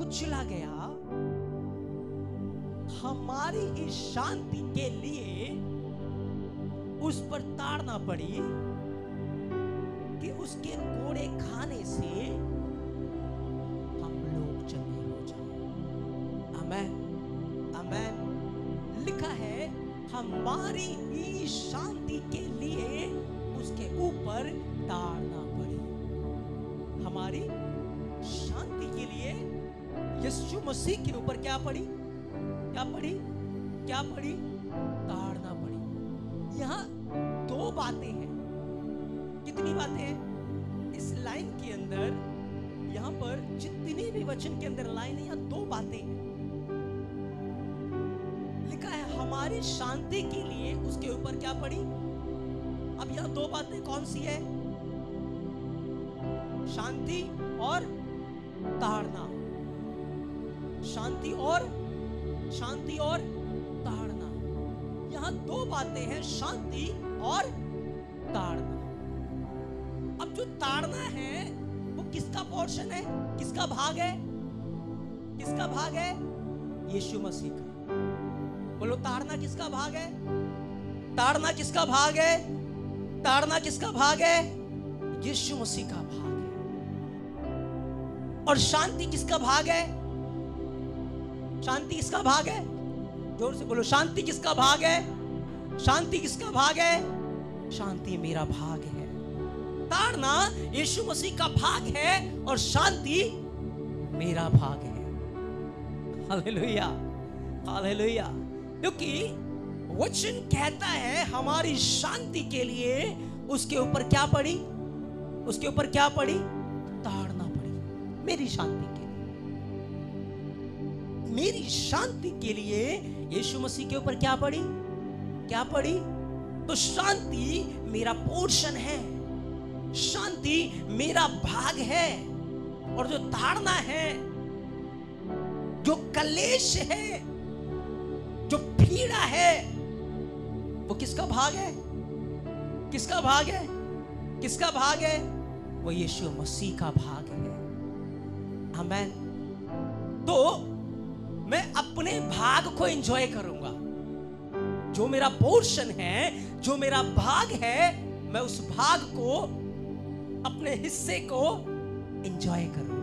चला गया, हमारी इस शांति के लिए उस पर ताड़ना पड़ी कि उसके कोड़े खाने से हम लोग चंगे हो जाए। आमेन, आमेन। लिखा है हमारी इस शांति के लिए उसके ऊपर ताड़ना पड़ी। हमारी शांति के लिए यीशु मसीह के ऊपर क्या पड़ी? क्या पड़ी? क्या पड़ी? ताड़ना पड़ी। यहां दो बातें हैं। कितनी बातें हैं इस लाइन के अंदर? यहां पर जितनी भी वचन के अंदर लाइन है, यहां दो बातें हैं। लिखा है हमारी शांति के लिए उसके ऊपर क्या पड़ी। अब यहां दो बातें कौन सी है? शांति और ताड़ना। शांति और ताड़ना। यहां दो बातें हैं, शांति और ताड़ना। अब जो ताड़ना है वो किसका पोर्शन है? किसका भाग है? किसका भाग है? यीशु मसीह का। बोलो ताड़ना किसका भाग है? ताड़ना किसका भाग है? ताड़ना किसका भाग है? यीशु मसीह का भाग है। और शांति किसका भाग है? शांति किसका भाग है? जोर से बोलो, शांति किसका भाग है? शांति किसका भाग है? शांति मेरा भाग है। ताड़ना यीशु मसीह का भाग है और शांति मेरा भाग है। Hallelujah, hallelujah. क्योंकि वचन कहता है हमारी शांति के लिए उसके ऊपर क्या पड़ी? उसके ऊपर क्या पड़ी? ताड़ना पड़ी। मेरी शांति के लिए, मेरी शांति के लिए यीशु मसीह के ऊपर क्या पड़ी? क्या पड़ी? तो शांति मेरा पोर्शन है, शांति मेरा भाग है। और जो ताड़ना है, जो कलेश है, जो पीड़ा है, वो किसका भाग है? किसका भाग है? किसका भाग है? वो यीशु मसीह का भाग है। आमेन। तो मैं अपने भाग को एंजॉय करूंगा। जो मेरा पोर्शन है, जो मेरा भाग है, मैं उस भाग को, अपने हिस्से को एंजॉय करूंगा।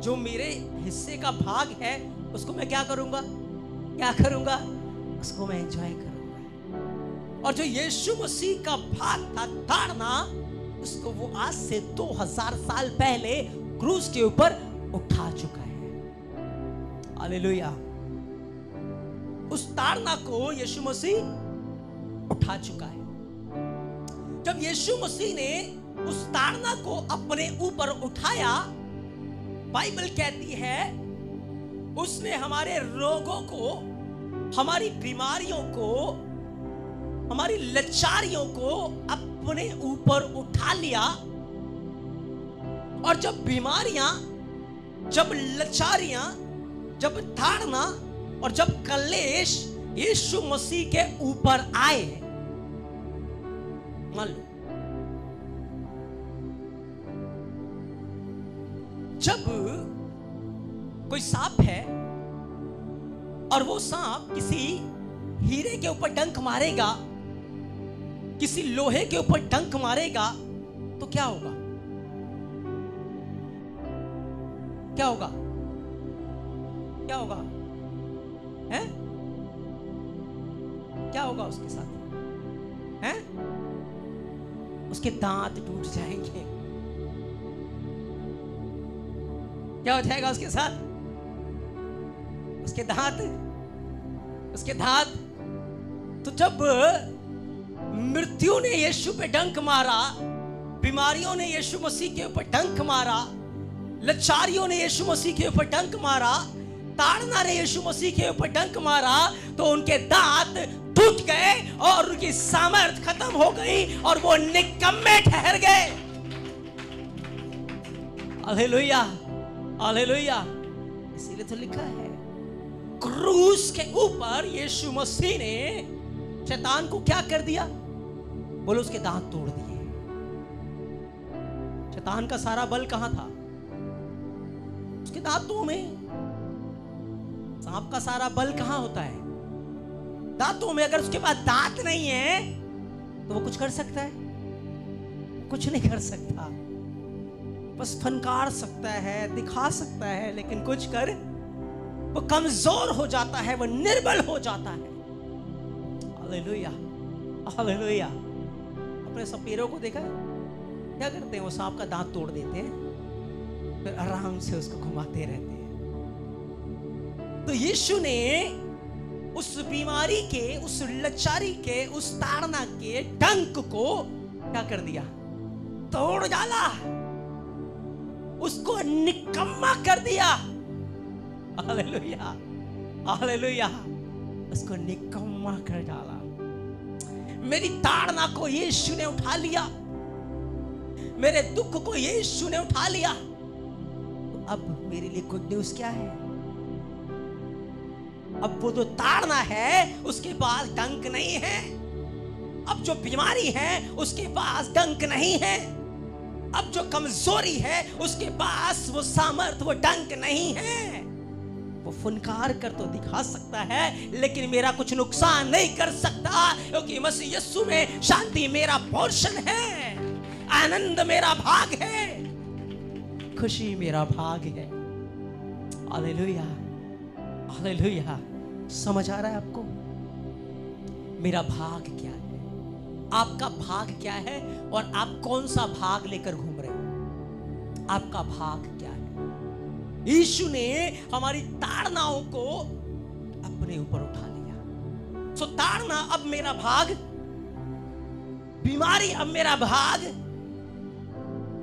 जो मेरे हिस्से का भाग है उसको मैं क्या करूंगा? क्या करूंगा? उसको मैं एंजॉय करूंगा। और जो यीशु मसीह का भाग था ताड़ना, उसको वो आज से 2000 साल पहले क्रूस के ऊपर उठा चुका है। हालेलुया। उस ताड़ना को यीशु मसीह उठा चुका है। जब यीशु मसीह ने उस ताड़ना को अपने ऊपर उठाया, बाइबल कहती है उसने हमारे रोगों को, हमारी बीमारियों को, हमारी लाचारियों को अपने ऊपर उठा लिया। और जब बीमारियां, जब लाचारियां, जब ताड़ना और जब कलेश यीशु मसीह के ऊपर आए, मान लो जब कोई सांप है और वो सांप किसी हीरे के ऊपर डंक मारेगा, किसी लोहे के ऊपर डंक मारेगा, तो क्या होगा? क्या होगा? क्या होगा? हैं? क्या होगा उसके साथ? हैं? उसके दांत टूट जाएंगे। क्या हो जाएगा उसके साथ? उसके दांत, उसके दांत। तो जब मृत्यु ने यीशु पे डंक मारा, बीमारियों ने यीशु मसीह के ऊपर डंक मारा, लाचारियों ने यीशु मसीह के ऊपर डंक मारा, ताड़ना ने यीशु मसीह के ऊपर डंक मारा, तो उनके दांत टूट गए और उनकी सामर्थ खत्म हो गई और वो निकम्मे ठहर गए। Hallelujah, hallelujah. इसीलिए तो लिखा है क्रूस के ऊपर यीशु मसीह ने शैतान को क्या कर दिया? बोलो उसके दांत तोड़ दिए। शैतान का सारा बल कहां था? उसके दांतों में। सांप का सारा बल कहां होता है? दांतों में। अगर उसके पास दांत नहीं है तो वो कुछ कर सकता है? कुछ नहीं कर सकता। बस फनकार सकता है, दिखा सकता है, लेकिन कुछ कर वो कमजोर हो जाता है, वो निर्बल हो जाता है। Hallelujah, hallelujah. अपने सपेरों को देखा है? क्या करते हैं? वो सांप का दांत तोड़ देते हैं, फिर आराम से उसको घुमाते रहते हैं। तो यीशु ने उस बीमारी के, उस लाचारी के, उस ताड़ना के डंक को क्या कर दिया? तोड़ डाला, उसको निकम्मा कर दिया। Hallelujah, hallelujah. उसको निकम्मा कर डाला। मेरी ताड़ना को यीशु ने उठा लिया, मेरे दुख को यीशु ने उठा लिया। तो अब मेरे लिए गुड न्यूज़ क्या है? अब वो जो ताड़ना है उसके पास डंक नहीं है। अब जो बीमारी है उसके पास डंक नहीं है। अब जो कमजोरी है उसके पास वो सामर्थ, वो डंक नहीं है। वो फुनकार कर तो दिखा सकता है, लेकिन मेरा कुछ नुकसान नहीं कर सकता, क्योंकि मसीह यीशु में शांति मेरा पोर्शन है, आनंद मेरा भाग है, खुशी मेरा भाग है। Hallelujah, hallelujah. समझ आ रहा है आपको? मेरा भाग क्या है, आपका भाग क्या है, और आप कौन सा भाग लेकर घूम रहे हो? आपका भाग क्या है? यीशु ने हमारी ताड़नाओं को अपने ऊपर उठा लिया। सो ताड़ना अब मेरा भाग, बीमारी अब मेरा भाग,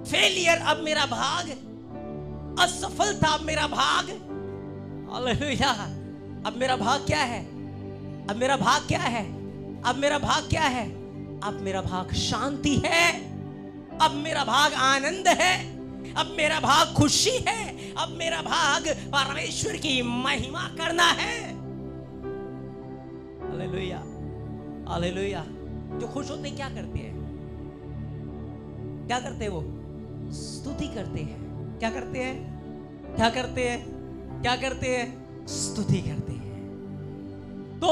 फेलियर अब मेरा भाग, असफलता अब मेरा भाग। हालेलुया। अब मेरा भाग क्या है? अब मेरा भाग क्या है? अब मेरा भाग क्या है? अब मेरा भाग शांति है, अब मेरा भाग आनंद है, अब मेरा भाग खुशी है, अब मेरा भाग परमेश्वर की महिमा करना है। Hallelujah, hallelujah. जो खुश होते हैं क्या करते हैं? क्या करते हैं? वो स्तुति करते हैं। क्या करते हैं? क्या करते हैं? क्या करते हैं? स्तुति करते हैं। तो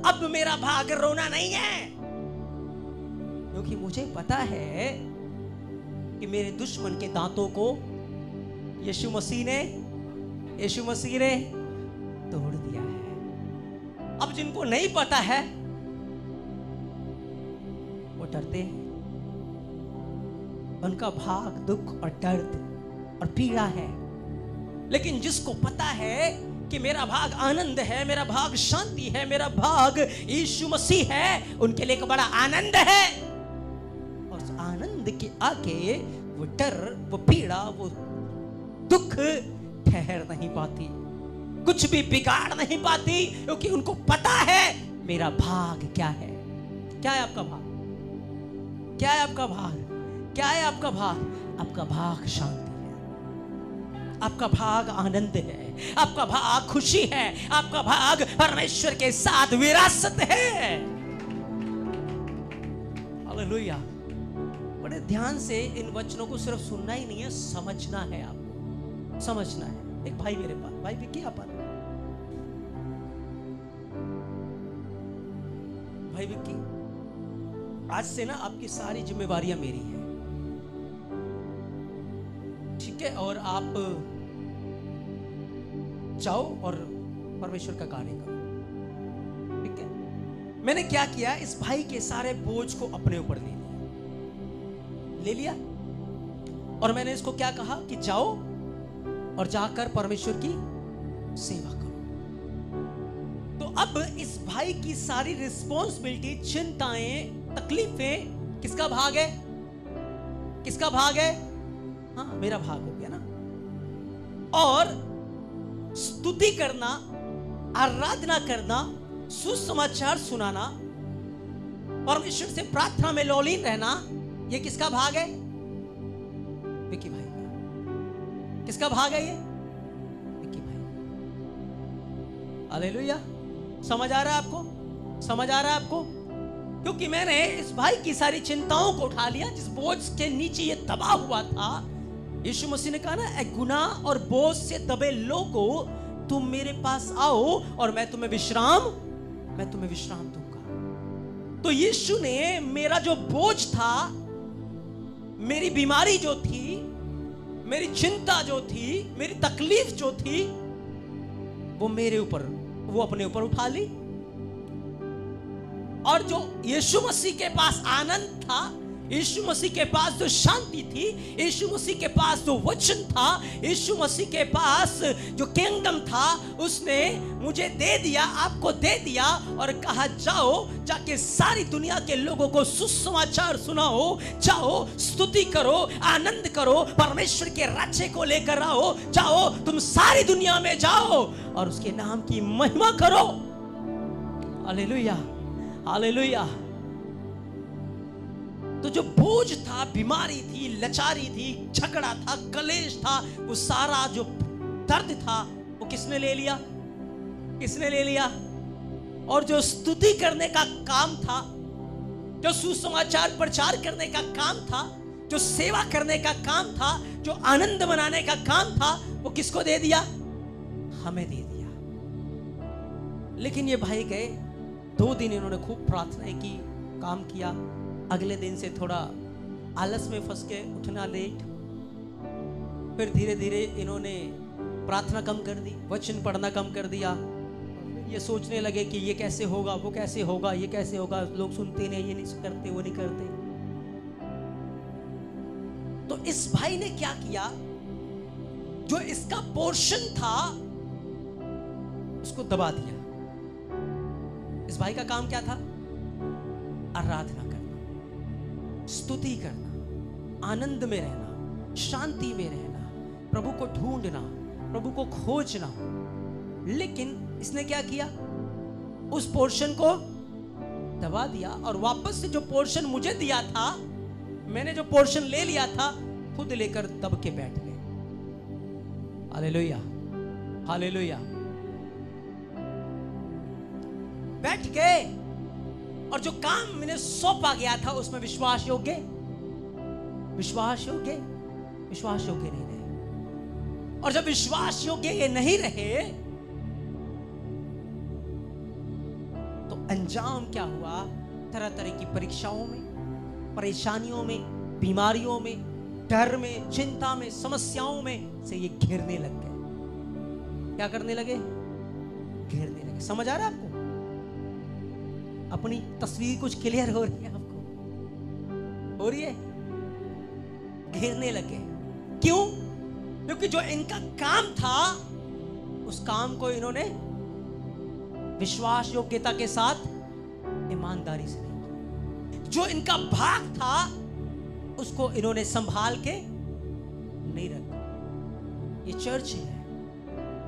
अब मेरा भाग रोना नहीं है, क्योंकि मुझे पता है कि मेरे दुश्मन के दांतों को यीशु मसीह ने तोड़ दिया है। अब जिनको नहीं पता है वो डरते हैं, उनका भाग दुख और दर्द और पीड़ा है। लेकिन जिसको पता है कि मेरा भाग आनंद है, मेरा भाग शांति है, मेरा भाग यीशु मसीह है, उनके लिए एक बड़ा आनंद है। और उस आनंद के आगे वो डर, वो पीड़ा, वो दुख ठहर नहीं पाती, कुछ भी बिगाड़ नहीं पाती, क्योंकि उनको पता है मेरा भाग क्या है। क्या है आपका भाग? क्या है आपका भाग? क्या है आपका भाग? आपका भाग शांति है, आपका भाग आनंद है, आपका भाग खुशी है, आपका भाग परमेश्वर के साथ विरासत है। हालेलुया। बड़े ध्यान से इन वचनों को सिर्फ सुनना ही नहीं है, समझना है, आपको समझना है। एक भाई मेरे पास, भाई विक्की आप, भाई विक्की, आज से ना आपकी सारी जिम्मेवारियां मेरी हैं, ठीक है? और आप जाओ और परमेश्वर का कार्य करो, ठीक है? मैंने क्या किया, इस भाई के सारे बोझ को अपने ऊपर ले लिया, और मैंने इसको क्या कहा कि जाओ और जाकर परमेश्वर की सेवा करो। तो अब इस भाई की सारी रिस्पॉन्सिबिलिटी, चिंताएं, तकलीफें किसका भाग है? किसका भाग है? हाँ, मेरा भाग हो गया ना। और स्तुति करना, आराधना करना, सुसमाचार सुनाना, परमेश्वर से प्रार्थना में लौलीन रहना, ये किसका भाग है? विक्की भाई का। किसका भाग है ये? विक्की भाई। हालेलुया। समझ आ रहा है आपको? समझ आ रहा है आपको? क्योंकि मैंने इस भाई की सारी चिंताओं को उठा लिया, जिस बोझ के नीचे ये दबा हुआ था, यीशु मसीह ने कहा ना, ए गुनाह और बोझ से दबे लोगों, तुम मेरे पास आओ और मैं तुम्हें विश्राम दूंगा। तो यीशु ने मेरा जो बोझ था, मेरी बीमारी जो थी, मेरी चिंता जो थी, मेरी तकलीफ जो थी, वो अपने ऊपर उठा ली। और जो यीशु मसीह के पास आनंद था, यीशु मसीह के पास जो शांति थी, यीशु मसीह के पास जो वचन था, यीशु मसीह के पास जो किंगडम था, उसने मुझे दे दिया, आपको दे दिया और कहा जाके सारी दुनिया के लोगों को सुसमाचार सुनाओ, जाओ स्तुति करो, आनंद करो, परमेश्वर के राज्य को लेकर आओ, जाओ तुम सारी दुनिया में जाओ और उसके नाम की महिमा करो। Hallelujah, hallelujah. तो जो बोझ था, बीमारी थी, लाचारी थी, झगड़ा था, कलेश था, वो सारा जो दर्द था, वो किसने ले लिया? और जो स्तुति करने का काम था, जो सुसमाचार प्रचार करने का काम था, जो सेवा करने का काम था, जो आनंद मनाने का काम था, वो किसको दे दिया? हमें दे दिया। लेकिन ये भाई गए, 2 दिन इन्होंने खूब प्रार्थनाएं की, काम किया। अगले दिन से थोड़ा आलस में फंस के उठना लेट, फिर धीरे धीरे इन्होंने प्रार्थना कम कर दी, वचन पढ़ना कम कर दिया। ये सोचने लगे कि ये कैसे होगा, वो कैसे होगा, ये कैसे होगा, लोग सुनते नहीं, ये नहीं करते, वो नहीं करते। तो इस भाई ने क्या किया, जो इसका पोर्शन था उसको दबा दिया। इस भाई का काम क्या था? आराधना करना, स्तुति करना, आनंद में रहना, शांति में रहना, प्रभु को ढूंढना, प्रभु को खोजना। लेकिन इसने क्या किया? उस पोर्शन को दबा दिया और वापस से जो पोर्शन मुझे दिया था, मैंने जो पोर्शन ले लिया था, खुद लेकर दब के बैठ गए। Hallelujah, hallelujah. बैठ गए और जो काम मैंने सौंपा गया था उसमें विश्वास योग्य नहीं रहे। और जब विश्वास योग्य ये नहीं रहे तो अंजाम क्या हुआ? तरह तरह की परीक्षाओं में, परेशानियों में, बीमारियों में, डर में, चिंता में, समस्याओं में से ये घिरने लग गए। क्या करने लगे? घिरने लगे। समझ आ रहा है आपको? अपनी तस्वीर कुछ क्लियर हो रही है आपको? हो रही है? घेरने लगे। क्यों? क्योंकि जो इनका काम था उस काम को इन्होंने विश्वास योग्यता के साथ, ईमानदारी से नहीं किया। जो इनका भाग था उसको इन्होंने संभाल के नहीं रखा। ये चर्च है,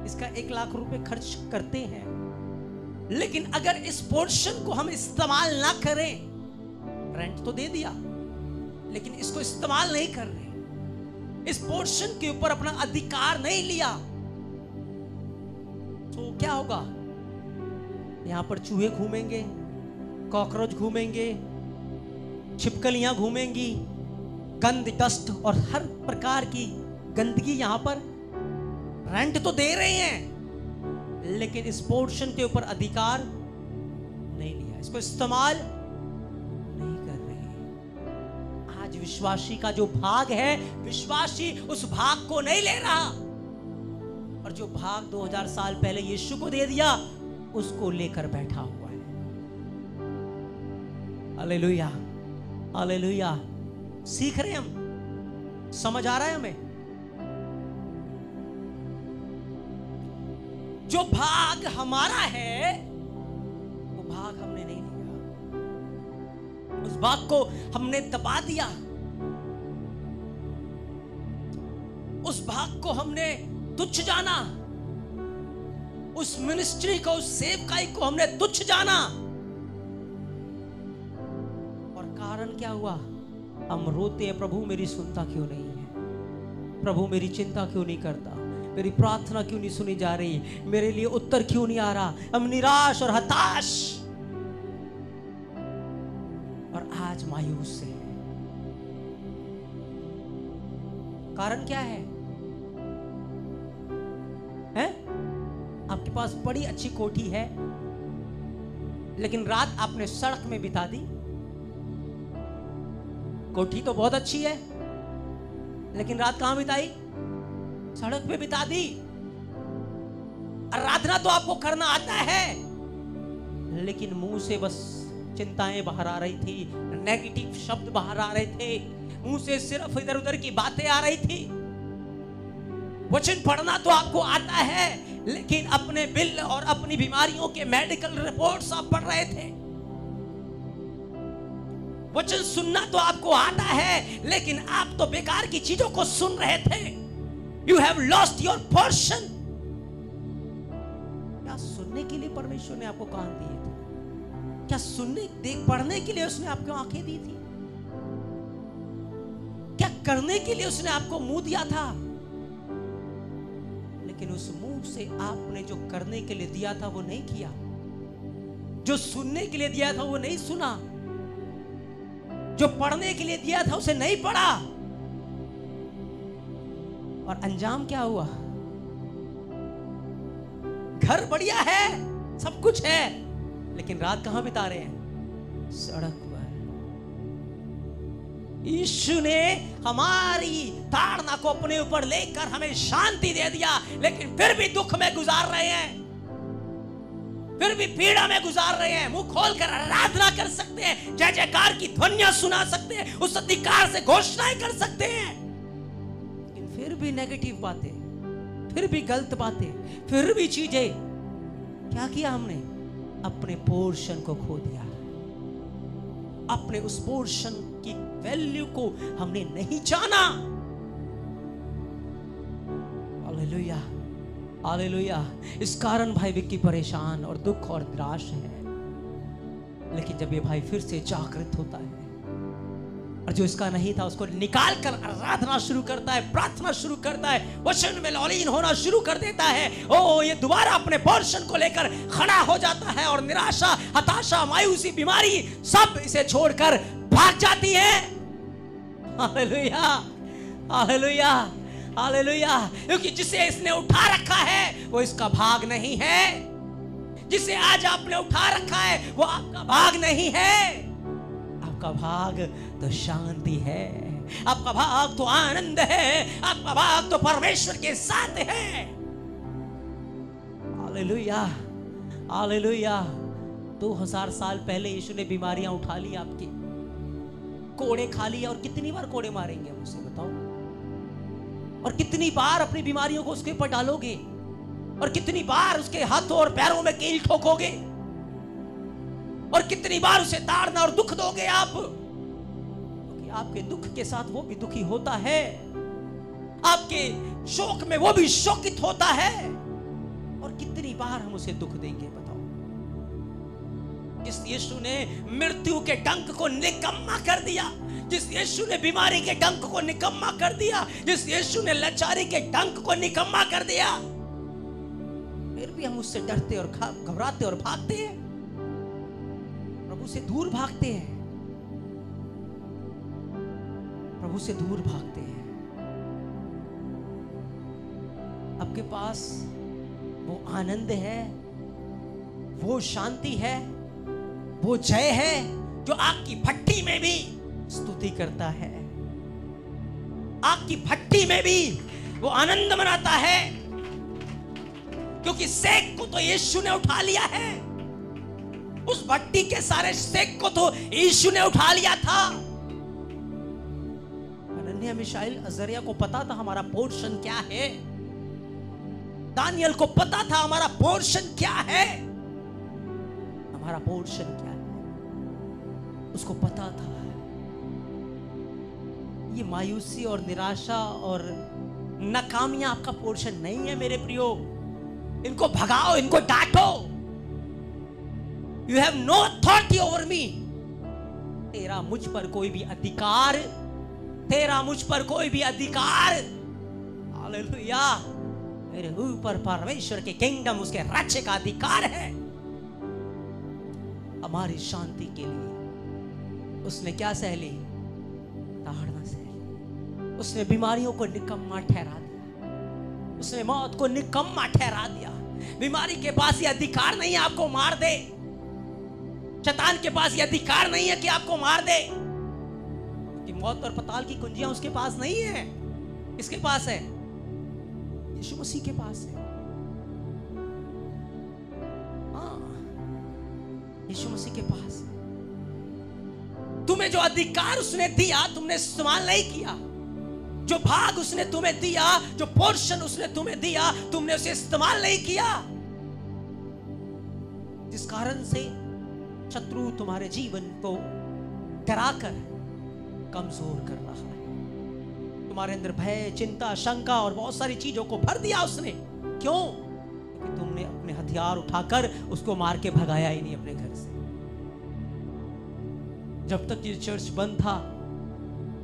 इसका 1 लाख रुपए खर्च करते हैं, लेकिन अगर इस पोर्शन को हम इस्तेमाल ना करें, रेंट तो दे दिया लेकिन इसको इस्तेमाल नहीं कर रहे, इस पोर्शन के ऊपर अपना अधिकार नहीं लिया, तो क्या होगा? यहां पर चूहे घूमेंगे, कॉकरोच घूमेंगे, छिपकलियां घूमेंगी, गंद, डस्ट और हर प्रकार की गंदगी यहां पर। रेंट तो दे रहे हैं लेकिन इस पोर्शन के ऊपर अधिकार नहीं लिया, इसको इस्तेमाल नहीं कर रहे। आज विश्वासी का जो भाग है, विश्वासी उस भाग को नहीं ले रहा, और जो भाग 2000 साल पहले यीशु को दे दिया उसको लेकर बैठा हुआ है। Hallelujah, hallelujah. सीख रहे हम? समझ आ रहा है हमें? जो भाग हमारा है वो भाग हमने नहीं लिया, उस भाग को हमने दबा दिया, उस भाग को हमने तुच्छ जाना, उस मिनिस्ट्री को, उस सेवकाई को हमने तुच्छ जाना। और कारण क्या हुआ? हम रोते हैं, प्रभु मेरी सुनता क्यों नहीं है, प्रभु मेरी चिंता क्यों नहीं करता, मेरी प्रार्थना क्यों नहीं सुनी जा रही, मेरे लिए उत्तर क्यों नहीं आ रहा। हम निराश और हताश और आज मायूस हैं। कारण क्या है? हैं? आपके पास बड़ी अच्छी कोठी है, लेकिन रात आपने सड़क में बिता दी। कोठी तो बहुत अच्छी है, लेकिन रात कहां बिताई? सड़क पे बिता दी। आराधना तो आपको करना आता है, लेकिन मुंह से बस चिंताएं बाहर आ रही थी, नेगेटिव शब्द बाहर आ रहे थे, मुंह से सिर्फ इधर उधर की बातें आ रही थी। वचन पढ़ना तो आपको आता है, लेकिन अपने बिल और अपनी बीमारियों के मेडिकल रिपोर्ट्स आप पढ़ रहे थे। वचन सुनना तो आपको आता है, लेकिन आप तो बेकार की चीजों को सुन रहे थे। You have lost your portion. क्या सुनने के लिए परमेश्वर ने आपको कान दिए थे? क्या सुनने देख पढ़ने के लिए उसने आपको आंखें दी थी? क्या करने के लिए उसने आपको मुंह दिया था? लेकिन उस मुंह से आपने जो करने के लिए दिया था वो नहीं किया, जो सुनने के लिए दिया था वो नहीं सुना, जो पढ़ने के लिए दिया था उसे नहीं पढ़ा। और अंजाम क्या हुआ? घर बढ़िया है, सब कुछ है, लेकिन रात कहां बिता रहे हैं? सड़क पर। यीशु ने हमारी ताड़ना को अपने ऊपर लेकर हमें शांति दे दिया, लेकिन फिर भी दुख में गुजार रहे हैं, फिर भी पीड़ा में गुजार रहे हैं। मुंह खोलकर आराधना कर सकते हैं, जय जयकार की ध्वनियां सुना सकते हैं, उस अधिकार से घोषणाएं कर सकते हैं, लेकिन फिर भी नेगेटिव बातें, फिर भी गलत बातें, फिर भी चीजें। क्या किया हमने? अपने पोर्शन को खो दिया। अपने उस पोर्शन की वैल्यू को हमने नहीं जाना। Hallelujah, hallelujah. इस कारण भाई विक्की परेशान और दुख और निराश है, लेकिन जब ये भाई फिर से जागृत होता है और जो इसका नहीं था उसको निकाल कर आराधना शुरू करता है, प्रार्थना शुरू करता है, वचन में लौलीन होना शुरू कर देता है, ओ ये दोबारा अपने पोर्शन को लेकर खड़ा हो जाता है और निराशा, हताशा, मायूसी, बीमारी सब इसे छोड़कर भाग जाती है। Hallelujah, hallelujah, hallelujah. क्योंकि जिसे इसने उठा रखा है वो इसका भाग नहीं है। जिसे आज आपने उठा रखा है वो आपका भाग नहीं है। आपका भाग तो शांति है, आपका भाग तो आनंद है, आपका भाग तो परमेश्वर के साथ है। Hallelujah, hallelujah. 2000 साल पहले यीशु ने बीमारियां उठा ली, आपकी कोड़े खा लिए। और कितनी बार कोड़े मारेंगे मुझसे बताओ? और कितनी बार अपनी बीमारियों को उसके ऊपर डालोगे? और कितनी बार उसके हाथों और पैरों में कील ठोकोगे? और कितनी बार उसे ताड़ना और दुख दोगे आप? क्योंकि आपके दुख के साथ वो भी दुखी होता है, आपके शोक में वो भी शोकित होता है। और कितनी बार हम उसे दुख देंगे बताओ? जिस यीशु ने मृत्यु के डंक को निकम्मा कर दिया, जिस यीशु ने बीमारी के डंक को निकम्मा कर दिया, जिस यीशु ने लाचारी के डंक को निकम्मा कर दिया, फिर भी हम उससे डरते और घबराते और भागते हैं, प्रभु से दूर भागते हैं, प्रभु से दूर भागते हैं। आपके पास वो आनंद है, वो शांति है, वो जय है जो आग की भट्टी में भी स्तुति करता है, आग की भट्टी में भी वो आनंद मनाता है, क्योंकि सेक को तो यीशु ने उठा लिया है। उस भट्टी के सारे सेक को तो यीशु ने उठा लिया था। हनन्याह, मिशाइल, अजरिया को पता था हमारा पोर्शन क्या है। दानियल को पता था हमारा पोर्शन क्या है। हमारा पोर्शन क्या है उसको पता था। ये मायूसी और निराशा और नाकामियां आपका पोर्शन नहीं है मेरे प्रियो। इनको भगाओ, इनको डांटो। You have no authority over me. तेरा मुझ पर कोई भी अधिकार, तेरा मुझ पर कोई भी अधिकार, हालेलुया, मेरे ऊपर परमेश्वर के किंगडम, उसके राज्य का अधिकार है। हमारी शांति के लिए उसने क्या सह ली? ताड़ना सह ली। उसने बीमारियों को निकम्मा ठहरा दिया, उसने मौत को निकम्मा ठहरा दिया। बीमारी के पास ये अधिकार नहीं है आपको मार दे, शैतान के पास ये अधिकार नहीं है कि आपको मार दे, कि मौत और पताल की कुंजियां उसके पास नहीं है। किसके पास है? यीशु मसीह के पास है। हाँ, यीशु मसीह के पास है। तुम्हें जो अधिकार उसने दिया तुमने इस्तेमाल नहीं किया, जो भाग उसने तुम्हें दिया, जो पोर्शन उसने तुम्हें दिया, तुमने उसे इस्तेमाल नहीं किया, जिस कारण से शत्रु तुम्हारे जीवन को डराकर कमजोर कर रहा है। तुम्हारे अंदर भय, चिंता, शंका और बहुत सारी चीजों को भर दिया उसने। क्यों? क्योंकि तुमने अपने हथियार उठाकर उसको मार के भगाया ही नहीं अपने घर से। जब तक ये चर्च बंद था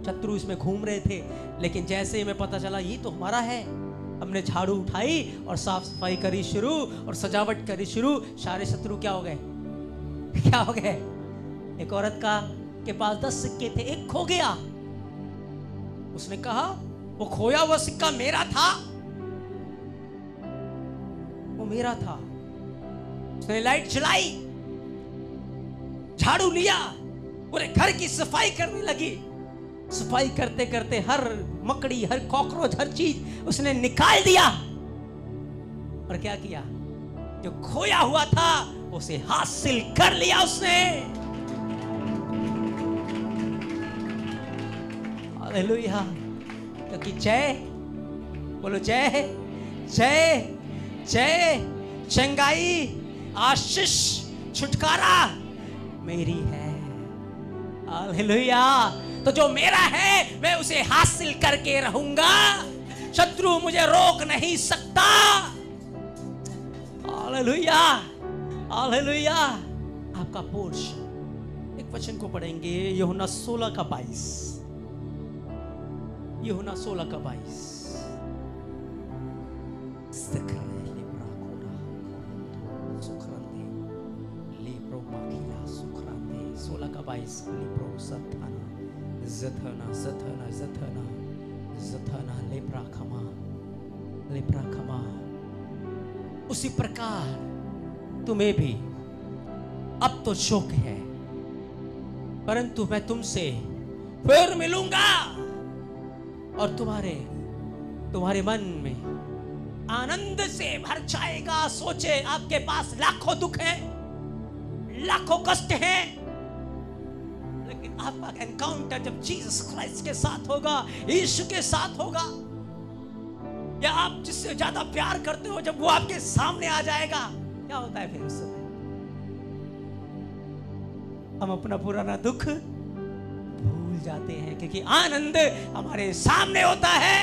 शत्रु इसमें घूम रहे थे, लेकिन जैसे ही हमें पता चला ये तो हमारा है, हमने झाड़ू उठाई और साफ सफाई करी शुरू और सजावट करी शुरू, सारे शत्रु क्या हो गए? क्या हो गए? एक औरत के पास 10 सिक्के थे, एक खो गया। उसने कहा वो खोया हुआ सिक्का मेरा था, वो मेरा था। उसने लाइट जलाई, झाड़ू लिया, पूरे घर की सफाई करने लगी। सफाई करते करते हर मकड़ी, हर कॉकरोच, हर चीज उसने निकाल दिया। और क्या किया? जो खोया हुआ था उसे हासिल कर लिया उसने। हालेलुया। क्योंकि जय, बोलो जय, जय, जय, चंगाई, आशीष, छुटकारा मेरी है। हालेलुया। तो जो मेरा है मैं उसे हासिल करके रहूंगा, शत्रु मुझे रोक नहीं सकता। Hallelujah, hallelujah. आपका पोर्शन, एक वचन को पढ़ेंगे, यूहन्ना 16 का 22। यूहन्ना 16 का 22। ज़थना ज़थना ज़थना ज़थना लेप्रा खमा, लेप्रा खमा। उसी प्रकार तुम्हें भी अब तो शोक है, परंतु मैं तुमसे फिर मिलूंगा और तुम्हारे मन में आनंद से भर जाएगा। सोचे आपके पास लाखों दुख हैं, लाखों कष्ट हैं, लेकिन आपका एनकाउंटर जब जीसस क्राइस्ट के साथ होगा, यीशु के साथ होगा, या आप जिससे ज्यादा प्यार करते हो जब वो आपके सामने आ जाएगा, क्या होता है फिर उस समय? हम अपना पुराना दुख भूल जाते हैं, क्योंकि आनंद हमारे सामने होता है।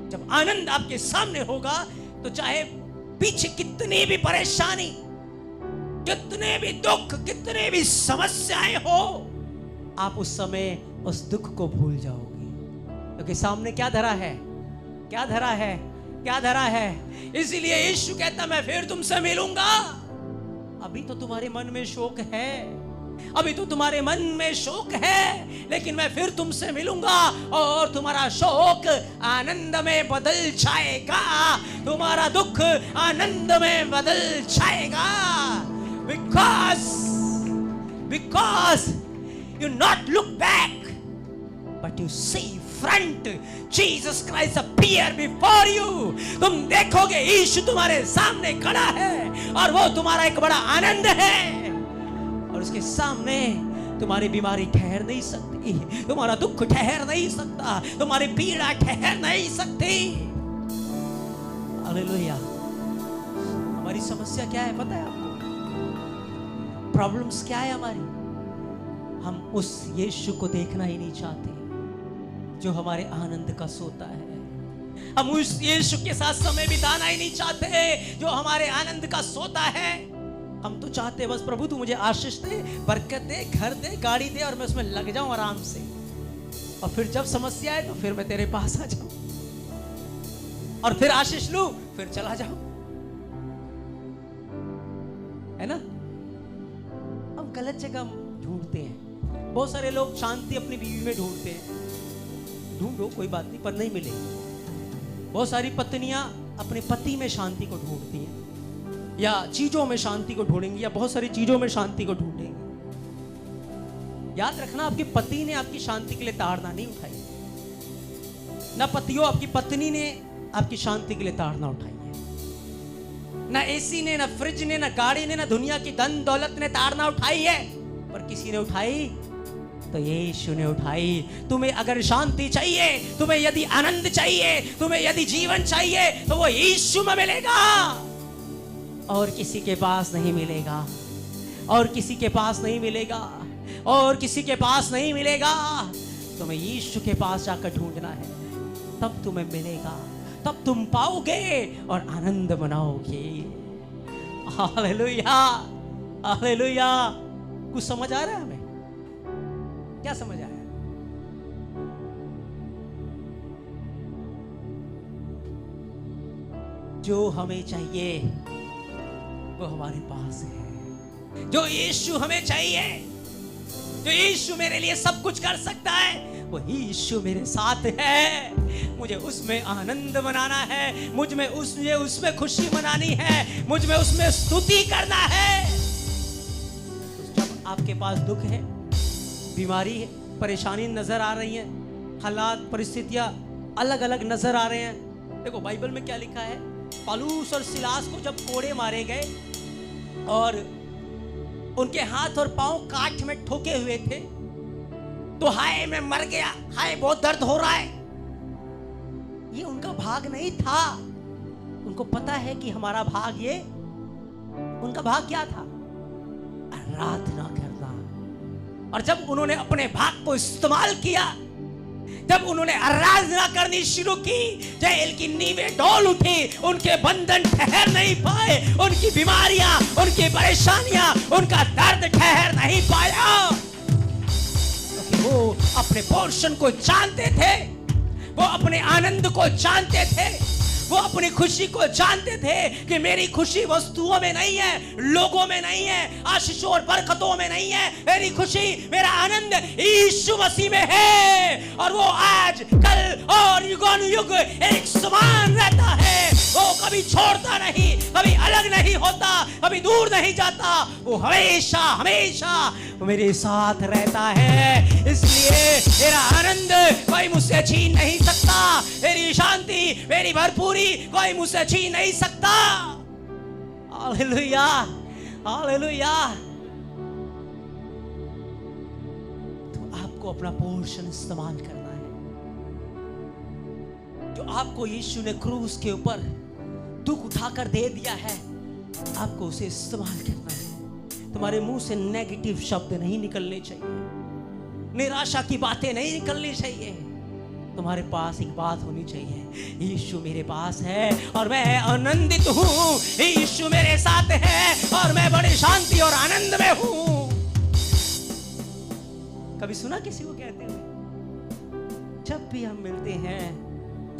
जब आनंद आपके सामने होगा तो चाहे पीछे कितनी भी परेशानी, कितने भी दुख, कितने भी समस्याएं हो, आप उस समय उस दुख को भूल जाओगे, क्योंकि सामने क्या धरा है? क्या धरा है? क्या धरा है? इसीलिए यीशु कहता मैं फिर तुमसे मिलूंगा। अभी तो तुम्हारे मन में शोक है, अभी तो तुम्हारे मन में शोक है, लेकिन मैं फिर तुमसे मिलूंगा और तुम्हारा शोक आनंद में बदल जाएगा, तुम्हारा दुख आनंद में बदल जाएगा। Because you not look back, but you see front. Jesus Christ appear before you. तुम देखोगे यीशु तुम्हारे सामने खड़ा है और वो तुम्हारा एक बड़ा आनंद है, और उसके सामने तुम्हारी बीमारी ठहर नहीं सकती, तुम्हारा दुख ठहर नहीं सकता, तुम्हारी पीड़ा ठहर नहीं सकती। हालेलुया। हमारी समस्या क्या है पता है आपको? प्रॉब्लम्स क्या है हमारी? हम उस यीशु को देखना ही नहीं चाहते जो हमारे आनंद का सोता है। हम उस यीशु के साथ समय बिताना ही नहीं चाहते जो हमारे आनंद का सोता है। हम तो चाहते बस प्रभु तू मुझे आशीष दे, बरकत दे, घर दे, गाड़ी दे, और मैं उसमें लग जाऊं आराम से, और फिर जब समस्या है तो फिर मैं तेरे पास आ जाऊं और फिर आशीष लूं, फिर चला जाऊं, है ना? हम गलत जगह ढूंढते हैं। बहुत सारे लोग शांति अपनी बीवी में ढूंढते हैं, ढूंढो, कोई बात नहीं, पर नहीं मिलेगी। बहुत सारी पत्नियां अपने पति में शांति को ढूंढती हैं, या चीजों में शांति को ढूंढेंगी, या बहुत सारी चीजों में शांति को ढूंढेंगी। याद रखना, आपके पति ने आपकी शांति के लिए ताड़ना नहीं उठाई, ना पतियों आपकी पत्नी ने आपकी शांति के लिए ताड़ना उठाई है। ना एसी ने, ना फ्रिज ने, ना गाड़ी ने, ना दुनिया की धन दौलत ने ताड़ना उठाई है, पर किसी ने उठाई तो यीशु ने उठाई। तुम्हें अगर शांति चाहिए, तुम्हें यदि आनंद चाहिए, तुम्हें यदि जीवन चाहिए, तो वो यीशु में मिलेगा, और किसी के पास नहीं मिलेगा, और किसी के पास नहीं मिलेगा, और किसी के पास नहीं मिलेगा। तुम्हें यीशु के पास जाकर ढूंढना है, तब तुम्हें मिलेगा, तब तुम पाओगे और आनंद मनाओगे। Hallelujah, hallelujah. कुछ समझ आ रहा है हमें? क्या समझ आया? जो हमें चाहिए वो हमारे पास है। जो यीशु हमें चाहिए, जो यीशु मेरे लिए सब कुछ कर सकता है, वो यीशु मेरे साथ है। मुझे उसमें आनंद मनाना है, मुझे उसमें खुशी मनानी है, मुझ में उसमें स्तुति करना है। तो जब आपके पास दुख है, बीमारी है, परेशानी नजर आ रही है, हालात परिस्थितियां अलग अलग नजर आ रहे हैं, देखो बाइबल में क्या लिखा है। पौलुस और सिलास को जब कोड़े मारे गए और उनके हाथ और पांव काठ में ठोके हुए थे, तो हाय मैं मर गया, हाय बहुत दर्द हो रहा है, ये उनका भाग नहीं था। उनको पता है कि हमारा भाग ये, उनका भाग क्या था? आराधना करना। और जब उन्होंने अपने भाग को इस्तेमाल किया, जब उन्होंने आराधना करनी शुरू की, जेल की नींवें डोल उठी, उनके बंधन ठहर नहीं पाए, उनकी बीमारियां, उनकी परेशानियां, उनका दर्द ठहर नहीं पाया, क्योंकि वो अपने पोर्शन को जानते थे, वो अपने आनंद को जानते थे, वो अपनी खुशी को जानते थे कि मेरी खुशी वस्तुओं में नहीं है, लोगों में नहीं है, आशीषों और बरकतों में नहीं है। मेरी खुशी, मेरा आनंद यीशु मसीह में है, और वो आज, कल और युगानुयुग एक समान रहता है। वो कभी छोड़ता नहीं, कभी अलग नहीं होता, कभी दूर नहीं जाता, वो हमेशा हमेशा मेरे साथ रहता है। इसलिए मेरा आनंद कोई मुझसे छीन नहीं सकता, मेरी शांति, मेरी भरपूरी कोई मुझसे छीन नहीं सकता। Hallelujah, hallelujah. तो आपको अपना पोर्शन इस्तेमाल करना है, जो आपको यीशु ने क्रूस के ऊपर दुख उठाकर दे दिया है, आपको उसे इस्तेमाल करना है। तुम्हारे मुंह से नेगेटिव शब्द नहीं निकलने चाहिए, निराशा की बातें नहीं निकलनी चाहिए। तुम्हारे पास एक बात होनी चाहिए, यीशु मेरे पास है और मैं आनंदित हूँ, यीशु मेरे साथ है और मैं बड़ी शांति और आनंद में हूँ। कभी सुना किसी को कहते हुए? जब भी हम मिलते हैं,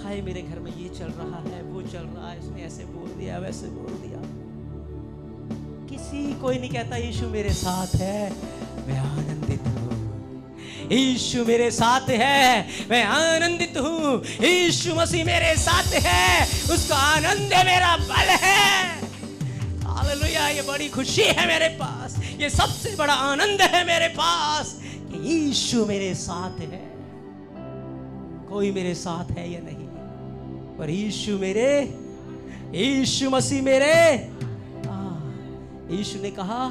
हाय मेरे घर में ये चल रहा है, वो चल रहा है, इसने ऐसे बोल दिया, वैसे बोल दिया। किसी कोई नहीं कहता यीशु मेरे साथ है, मैं आनंदित हूँ। यीशु मेरे साथ है, मैं आनंदित हूँ। यीशु मसीह मेरे साथ है, उसका आनंद है, मेरा बल है। हालेलुया। ये बड़ी खुशी है मेरे पास, ये सबसे बड़ा आनंद है मेरे पास कि यीशु मेरे साथ है। कोई मेरे साथ है या नहीं, पर यीशु मेरे, यीशु मसीह मेरे। यीशु ने कहा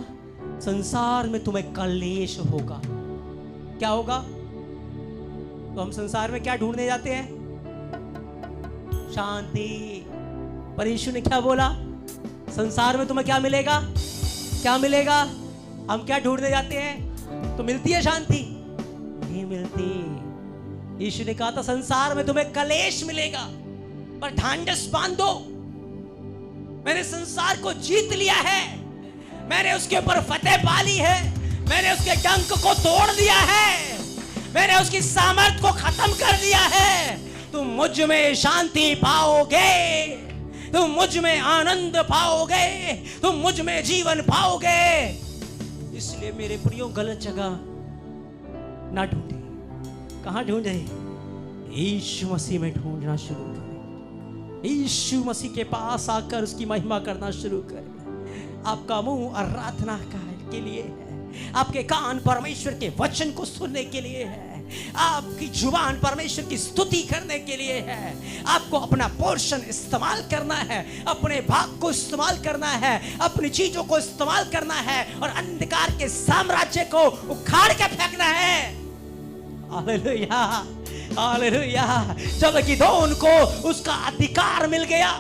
संसार में तुम्हें कलेश होगा। क्या होगा? तो हम संसार में क्या ढूंढने जाते हैं? शांति। पर यीशु ने क्या बोला? संसार में तुम्हें क्या मिलेगा? क्या मिलेगा? हम क्या ढूंढने जाते हैं? तो मिलती है शांति? नहीं मिलती। यीशु ने कहा था संसार में तुम्हें कलेश मिलेगा, पर ढांढस बांधो, मैंने संसार को जीत लिया है, मैंने उसके ऊपर फतेह पा ली है, मैंने उसके डंक को तोड़ दिया है, मैंने उसकी सामर्थ को खत्म कर दिया है। तुम मुझ में शांति पाओगे, तुम मुझ में आनंद पाओगे, तुम मुझ में जीवन पाओगे। इसलिए मेरे प्रियो गलत जगह ना ढूंढे। कहां ढूंढे? यीशु मसीह में ढूंढना शुरू करें, यीशु मसीह के पास आकर उसकी महिमा करना शुरू करें। आपका मुंह आराधना के लिए है, आपके कान परमेश्वर के वचन को सुनने के लिए है, आपकी जुबान परमेश्वर की स्तुति करने के लिए है। आपको अपना पोर्शन इस्तेमाल करना है, अपने भाग को इस्तेमाल करना है, अपनी चीजों को इस्तेमाल करना है और अंधकार के साम्राज्य को उखाड़ के फेंकना है। Hallelujah, hallelujah. जब गिदोन को उसका अधिकार मिल गया,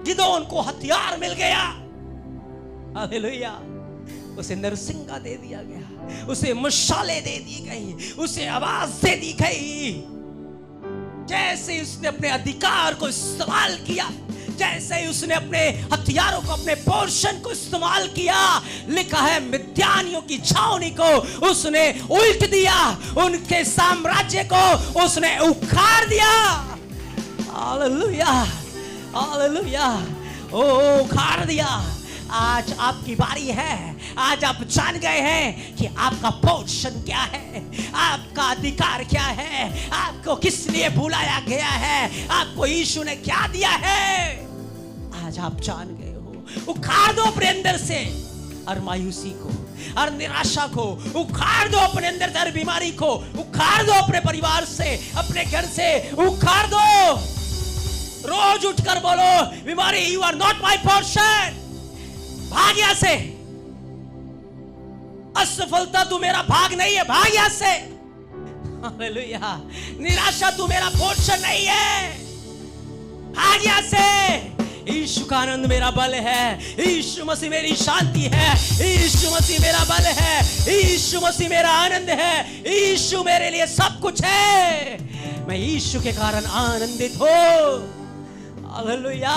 गिदोन को हथियार मिल गया, हालेलुया, उसे नरसिंगा दे दिया गया, उसे मशाले दे दी गई, उसे आवाज दे दी गई। जैसे उसने अपने अधिकार को इस्तेमाल किया, जैसे ही उसने अपने हथियारों को, अपने पोर्शन को इस्तेमाल किया, लिखा है मिद्यानियों की छावनी को उसने उल्ट दिया, उनके साम्राज्य को उसने उखाड़ दिया। हालेलुया, हालेलुया, ओ उखाड़ दिया। आज आपकी बारी है, आज आप जान गए हैं कि आपका पोर्शन क्या है, आपका अधिकार क्या है, आपको किस लिए बुलाया गया है, आपको यीशु ने क्या दिया है। आज आप जान गए हो। उखाड़ दो अपने अंदर से हर मायूसी को, हर निराशा को, उखाड़ दो अपने अंदर से हर बीमारी को, उखाड़ दो अपने परिवार से, अपने घर से उखाड़ दो। रोज उठकर बोलो, बीमारी you are not my portion. भाग यहां से, असफलता तू मेरा भाग नहीं है, भाग यहां से। हालेलुया, निराशा तू मेरा पोर्शन नहीं है, भाग यहां से। यीशु का आनंद मेरा बल है, यीशु मसीह मेरी शांति है, यीशु मसीह मेरा बल है, यीशु मसीह मेरा आनंद है, यीशु मेरे लिए सब कुछ है। मैं यीशु के कारण आनंदित हूं। हालेलुया,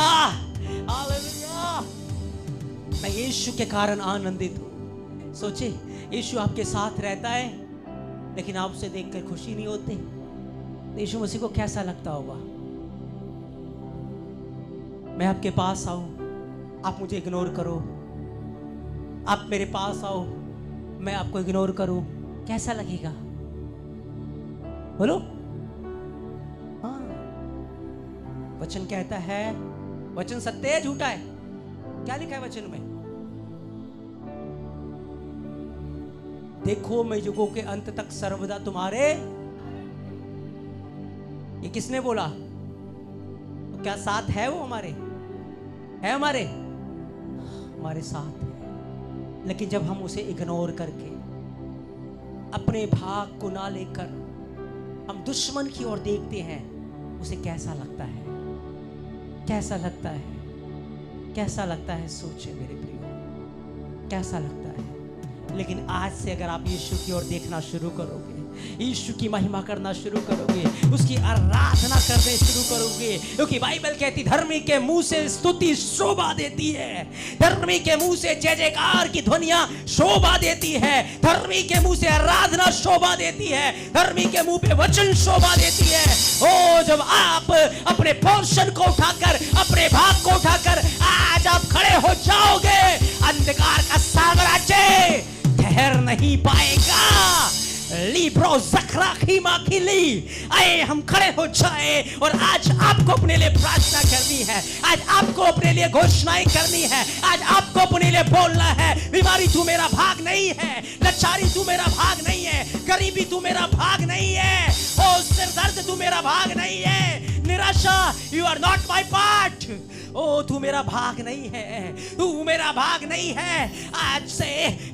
हालेलुया, मैं यीशु के कारण आनंदित हूं। सोचिए, यीशु आपके साथ रहता है लेकिन आप उसे देखकर खुशी नहीं होते, तो यीशु मसीह को कैसा लगता होगा। मैं आपके पास आऊं, आप मुझे इग्नोर करो, आप मेरे पास आओ, मैं आपको इग्नोर करूं, कैसा लगेगा? बोलो। हाँ, वचन कहता है, वचन सत्य है झूठा है? क्या लिखा है वचन में? देखो मैं युगों के अंत तक सर्वदा तुम्हारे। ये किसने बोला? तो क्या साथ है वो हमारे? है हमारे साथ है। लेकिन जब हम उसे इग्नोर करके, अपने भाग को ना लेकर हम दुश्मन की ओर देखते हैं, उसे कैसा लगता है? कैसा लगता है? कैसा लगता है? सोचे मेरे प्रियो, कैसा लगता है? लेकिन आज से अगर आप यीशु की ओर देखना शुरू करोगे, यीशु की महिमा करना शुरू करोगे, उसकी आराधना करने शुरू करोगे, क्योंकि बाइबल कहती धर्मी के मुंह से स्तुति शोभा देती है, धर्मी के मुंह से जय जयकार की ध्वनियां शोभा देती है, धर्मी के मुंह से आराधना शोभा देती है, धर्मी के मुंह पे वचन शोभा देती है। ओ जब आप अपने पोर्शन को उठाकर, अपने भाग को उठाकर आज आप खड़े हो जाओगे, अंधकार का साम्राज्य ठहर नहीं पाएगा। लीब्रो जखरा खीमा खिली, आए हम खड़े हो जाए और आज आपको अपने लिए प्रार्थना करनी है, आज आपको अपने लिए घोषणाएं करनी है, आज आपको अपने लिए बोलना है। बीमारी तू मेरा भाग नहीं है, लाचारी तू मेरा भाग नहीं है, गरीबी तू मेरा भाग नहीं है, ओ सिर दर्द तू मेरा भाग नहीं है, निराशा you are not my part. ओ तू मेरा भाग नहीं है, तू मेरा भाग नहीं है। आज से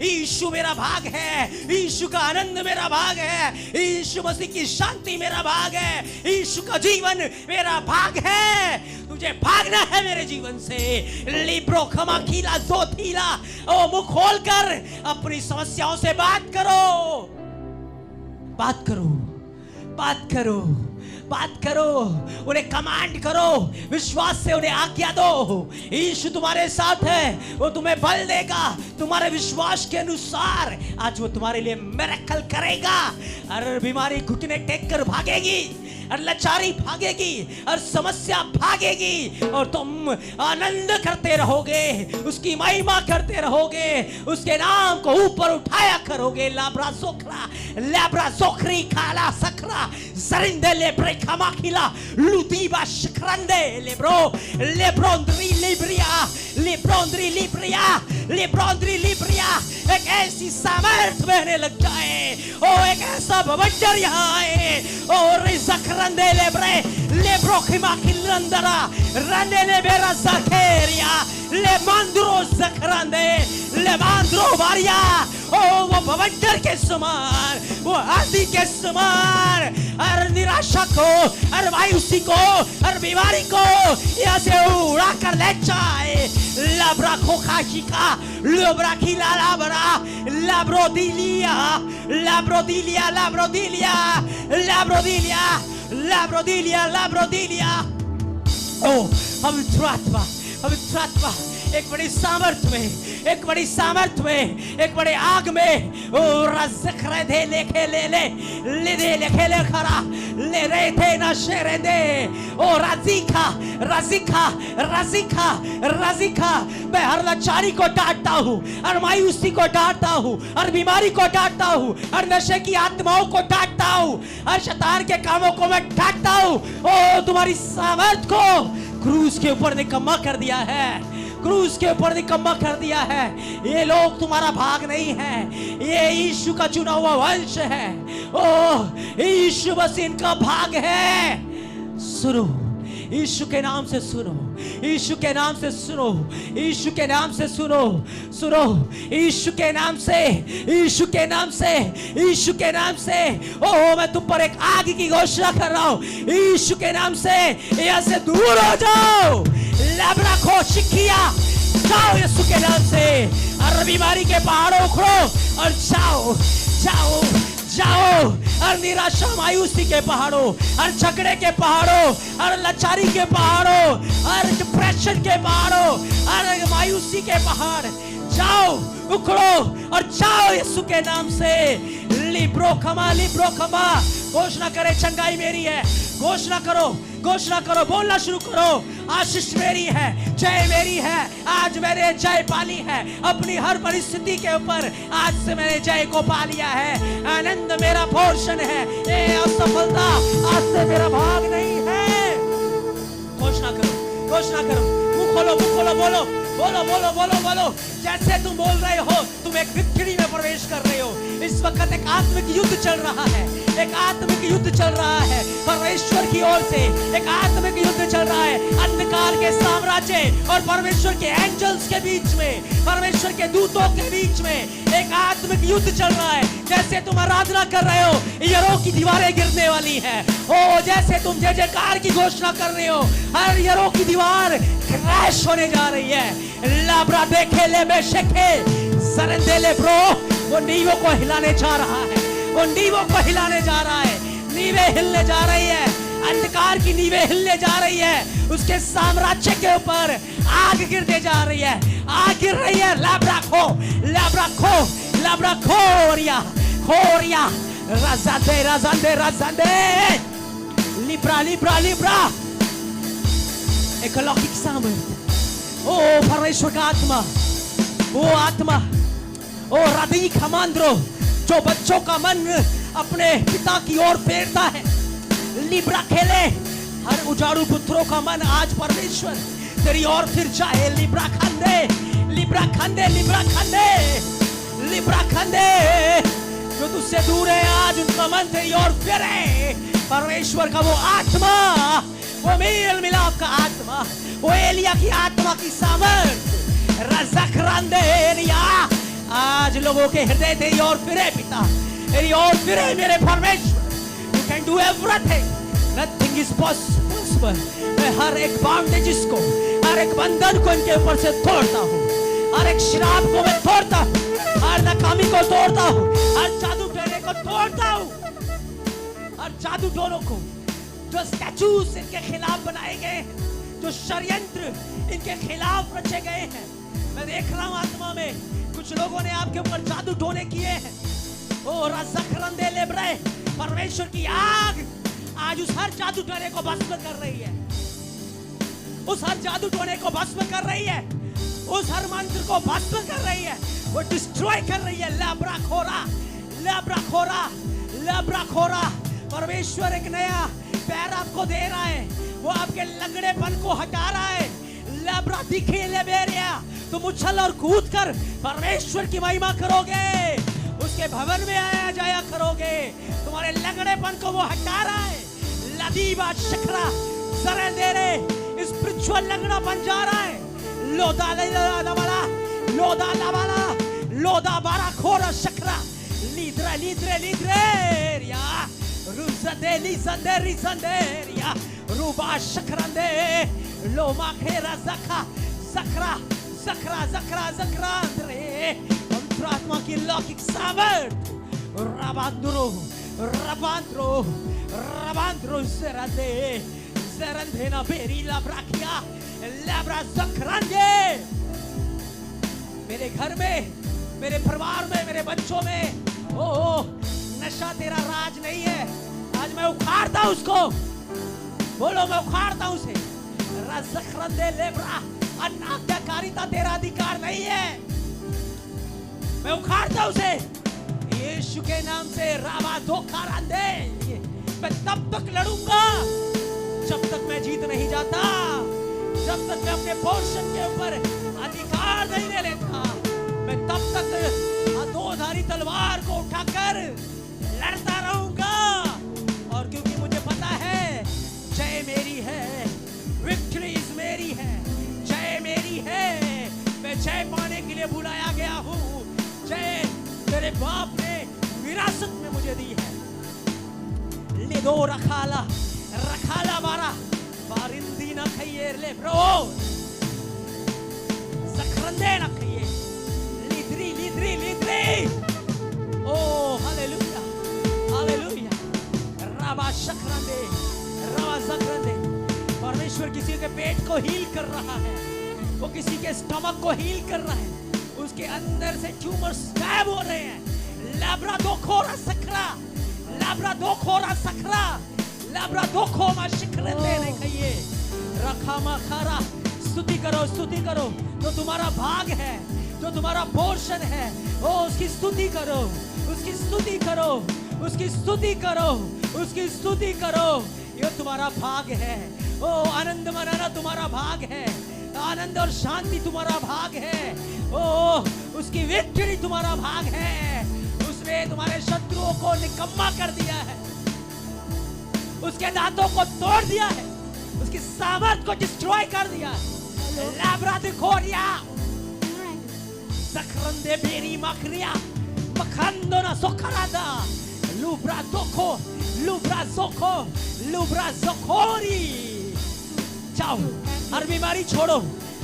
यीशु मेरा भाग है, यीशु का आनंद मेरा भाग है, यीशु मसीह की शांति मेरा भाग है, यीशु का जीवन मेरा भाग है। तुझे भागना है मेरे जीवन से। लिब्रो खमा खीला दो थीला, ओ मुख खोलकर अपनी समस्याओं से बात करो, बात करो, बात करो, बात करो, उन्हें कमांड करो, विश्वास से उन्हें आज्ञा दो। यीशु तुम्हारे साथ है, वो तुम्हें बल देगा, तुम्हारे विश्वास के अनुसार आज वो तुम्हारे लिए मिरेकल करेगा। हर बीमारी घुटने टेक कर भागेगी, और लाचारी भागेगी, और समस्या भागेगी, और तुम आनंद करते रहोगे, उसकी महिमा करते रहोगे, उसके नाम को ऊपर उठाया करोगे। लाब्रा सोखरा Labra zokri kala sakra zarinde lebre kamakila ludiba shikrande lebro lebrondri libria lebrondri libria एक ऐसी सामर्थ बहने लग जाए ओ एक ऐसा बवंडर यहाँ आए और जखरंदे लेब्रो खिमाकिलंदरा रंदे लेबेरा ज़खेरिया ले मांद्रो जखरंदे ले मांद्रो वारिया ओ वो बवंडर के समान वो आदि के समान हर निराशा को हर मायूसी को हर बीमारी को यहाँ से उड़ा कर ले जाए लाब्रा खोखाशिका लाब्रा खिला लाब्रा लाब्रोदिलिया लाब्रोदिलिया लाब्रोदिलिया लाब्रोदिलिया लाब्रोदिलिया लाब्रोदिलिया ओ पवित्र आत्मा एक बड़ी सामर्थ में एक बड़ी सामर्थ में एक बड़े आग में ओ रज़खरे दे लेके ले दे लेके ले खरा ले रहे थे ना शेरे दे ओ रज़िका मैं हर लाचारी को डांटता हूँ हर मायूसी को डांटता हूँ हर बीमारी को डांटता हूँ हर नशे की आत्माओं को डांटता हूँ हर शैतान के कामों को मैं डांटता हूँ ओ तुम्हारी सामर्थ को क्रूस के ऊपर निकम्मा कर दिया है क्रूस के ऊपर निकम्मा कर दिया है ये लोग तुम्हारा भाग नहीं है ये यीशु का चुना हुआ वंश है ओ यीशु बस इनका भाग है सुनो यीशु के नाम से सुनो यीशु के नाम से सुनो यीशु के नाम से सुनो सुनो यीशु के नाम से यीशु के नाम से यीशु के नाम से ओ मैं तुम पर एक आग की घोषणा कर रहा हूँ यीशु के नाम से यहाँ से दूर हो जाओ लबरा खो शिकिया जाओ यीशु के नाम से और बीमारी के पहाड़ों उखड़ो और जाओ जाओ जाओ हर निराशा मायूसी के पहाड़ों हर झगड़े के पहाड़ों हर लाचारी के पहाड़ों हर डिप्रेशन के पहाड़ों हर मायूसी के पहाड़ जाओ उखड़ो और जाओ यीशु के नाम से लिब्रो खमा घोषणा करे चंगाई मेरी है घोषणा करो बोलना शुरू करो आशीष मेरी है जय मेरी है आज मैंने जय पाली है अपनी हर परिस्थिति के ऊपर आज से मैंने जय को पा लिया है आनंद मेरा पोर्शन है ये असफलता आज से मेरा भाग नहीं है घोषणा करो मुंह खोलो बोलो जैसे तुम बोल रहे हो तुम एक विक्ट्री में प्रवेश कर रहे हो इस वक्त एक आत्मिक युद्ध चल रहा है परमेश्वर की ओर से एक आत्मिक युद्ध चल रहा है अंधकार के साम्राज्य और परमेश्वर के एंजल्स के बीच में परमेश्वर के दूतों के बीच में एक आत्मिक युद्ध चल रहा है जैसे तुम आराधना कर रहे हो यरो की दीवारें गिरने वाली है ओ जैसे तुम जय जयकार की घोषणा कर रहे हो हर यरो की दीवार क्रैश होने जा रही है लाब्रा देखे ले बेशके सरंदेले ब्रो वो नींवों को हिलाने जा रहा है नींवें हिलने जा रही है अंधकार की नींवें हिलने जा रही है उसके साम्राज्य के ऊपर आग गिरने जा रही है आग गिर रही है लाब्रा खोरिया राजांदे लिब्रा एक अलौकिक सामर्थ ओ परमेश्वर का आत्मा ओ राधी खमांद्रो जो बच्चों का मन अपने पिता की ओर फेरता है लिब्रा खेले हर उजाड़ू पुत्रों का मन आज परमेश्वर तेरी ओर फिर जाए लिब्रा खंदे जो तुझसे दूर है आज उनका मन तेरी ओर फिरे परमेश्वर का वो आत्मा वो मेल मिलाप का आत्मा वो एलिया की आत्मा की सामर्थ रज़खरंदेलिया आज लोगों के हृदय तेरी ओर फिरे पिता तेरी ओर फिरे मेरे परमेश्वर you can do everything nothing is possible मैं हर एक बाउंडेजेस को हर एक बंधन को इनके ऊपर से तोड़ता हूँ हर एक शराब को मैं तोड़ता हूँ हर नाकामी को तोड़ता हूँ हर जादू टोने को तोड़ता हूँ हर जादू टोनों को जो स्टैचूज इनके खिलाफ बनाए गए हैं जो षड्यंत्र इनके खिलाफ रचे गए हैं मैं देख रहा हूँ आत्मा में कुछ लोगों ने आपके ऊपर जादू टोने किए हैं ओ रज़खरंदेले परमेश्वर की आग आज उस हर जादू टोने को भस्म कर रही है उस हर जादू टोने को भस्म कर रही है उस हर मंत्र को भस्म कर रही है वो डिस्ट्रॉय कर रही है लाब्रा खोरा लबरा खोरा, परमेश्वर एक नया पैर आपको दे रहा है, वो आपके लंगड़ेपन को हटा रहा है। लबरा दिखे ले बेरिया, तुम उछल और कूद कर परमेश्वर की महिमा करोगे, उसके भवन में आया जाया करोगे, तुम्हारे लंगड़ेपन को वो हटा रहा है। लदीबा शकरा जरे दे रे, स्पिरिचुअल लंगड़ा बन जा रहा है। लोदा वाला, लोदा लावाला, लोदा बारा खोरा शकरा, लीद्रे लीद्रे लीद्रे या रुज़दे लीज़दे रिज़दे या रुबा शकरंदे, लोमा खेरा ज़खा ज़खरा ज़खरा ज़खरा ज़खरा अंदरे, पवित्र आत्मा की लौकिक सामर्थ, रबांद्रो रबांद्रो रबांद्रो ज़रंदे ज़रंदे ना बेरी लब्राकिया लब्रा ज़खरंदे। मेरे घर में, मेरे परिवार में, मेरे बच्चों में ओ नशा तेरा राज नहीं है। आज मैं उखाड़ता हूं उसको, बोलो मैं उखाड़ता हूं उसे। रज़खरंदे लेब्रा, अनाज्ञाकारिता तेरा अधिकार नहीं है, मैं उखाड़ता हूं उसे यीशु के नाम से। राबा धोखारंदे, मैं तब तक लड़ूंगा जब तक मैं जीत नहीं जाता, जब तक मैं अपने पोर्शन के ऊपर अधिकार नहीं ले लेता, मैं तब तक दोधारी तलवार को उठाकर लड़ता रहूंगा। और क्योंकि मुझे पता है जय मेरी है, विक्ट्रीज मेरी है, जय मेरी है, मैं जय पाने के लिए बुलाया गया हूँ। जय तेरे बाप ने विरासत में मुझे दी है। ले दो रखाला रखाला मारा बारिंदी ना खाइए ले ब्रो, ज़खरंदे ना खाइए, लीद्री लीद्री लीद्री, ओ हालेलुया हालेलुया। राबा शकरंदे राबा ज़खरंदे, परमेश्वर किसी के पेट को हील कर रहा है, वो किसी के स्टमक को हील कर रहा है, उसके अंदर से ट्यूमर्स गायब हो रहे हैं। लब्रा दो खोरा सकरा, लब्रा दो खोरा सकरा, लब्रा दो खोमा शिखरंदे ने खाइए, रखा मखारा। स्तुति करो, स्तुति करो, जो तुम्हारा भाग है, जो तुम्हारा पोर्शन है, ओ उसकी स्तुति करो, उसकी स्तुति करो, उसकी स्तुति करो, उसकी स्तुति करो। ये तुम्हारा भाग है। ओ आनंद मनाना तुम्हारा भाग है, आनंद और शांति तुम्हारा भाग है। ओ उसकी विक्ट्री तुम्हारा भाग है। उसने तुम्हारे शत्रुओं को निकम्मा कर दिया है, उसके दांतों को तोड़ दिया है, उसकी सामर्थ को डिस्ट्रॉय कर दिया है। लब्रा दिखोरिया ज़खरंदे बेरी मखरिया मखंदो ना सोखरादा, लुब्रा जोखो लुब्रा जोखो लुब्रा जोखोरी। जाओ, हर बीमारी छोड़ो,